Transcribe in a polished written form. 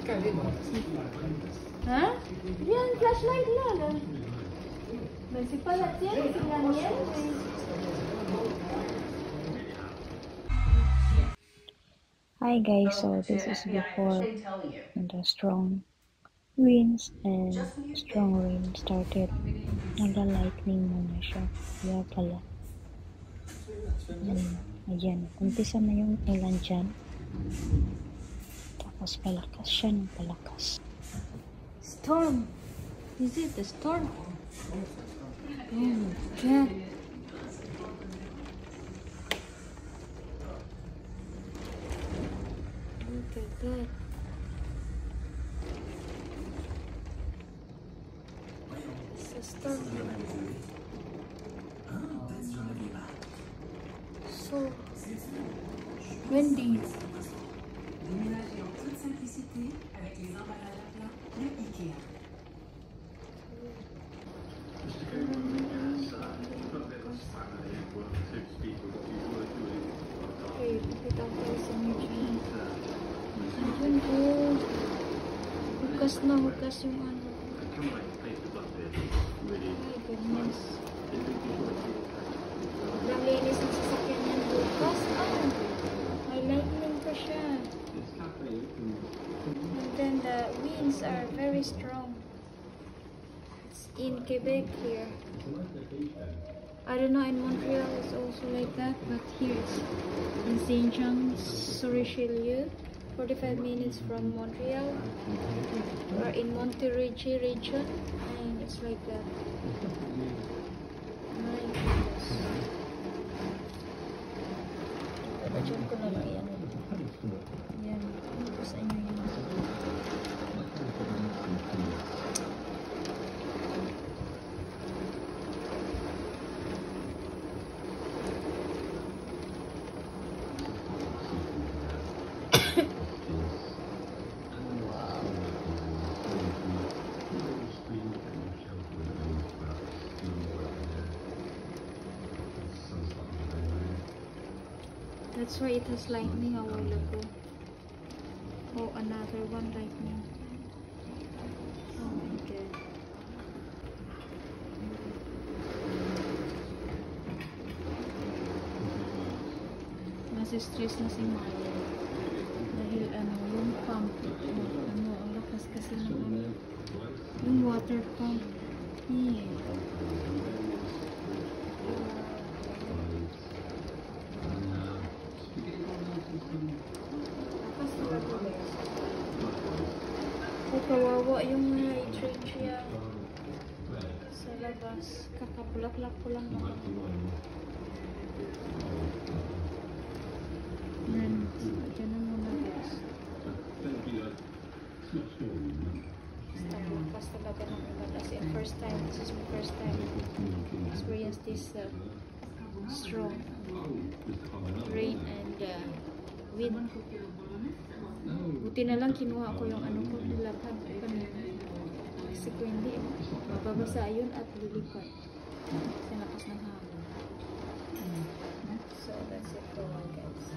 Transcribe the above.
Hein? Bien, flashlight là. Mais c'est pas la tienne, c'est la mienne. Hi guys, so this is before the strong winds and strong rain started. Nagla-lightning muna siya. Kaya pala. Ayan, umpisa na yung ulan dyan. Tapos palakas siya ng palakas. Storm. Is it the storm? Oh, yeah. Look at that. It's a storm. So windy. Déménager en toute simplicité avec les emballages à plat de Ikea. Okay, pakita ko kayo sa inyo dyan. Ayun po. Hugas na hugas yung ano. Ay, goodness. Naglinis ang sasakyan ng bukas. Ah, may lightning pa siya. And then the winds are very strong. It's in Quebec here. I don't know, in Montreal it's also like that, but here it's in Saint-Jean-sur-Richelieu, 45 minutes from Montreal, or in Montérégie region, and it's like that. My goodness. Diyan ko na lang yan. Yan. Ano po sa inyo yun? That's why it has lightning a while ago. Oh, another one lightning. Oh my god. Nasi-stress na si Maya. Dahil ano, yung pump. Ano, ang lakas kasi ng ano. Yung water pump. Yeah. So, kawawa yung mga i-train sa labas. Kakabulaklak ko lang naman. Yan. Ganun muna guys. Lakas talaga ng ulan. Kasi first time, this is my first time experience this strong rain and wind. Buti na lang kinuha ko yung ano ko, nilabhan ko kanina. Kasi kung hindi, mababasa yun at lilipat. Kasi lakas ng hangin. So that's it for all guys.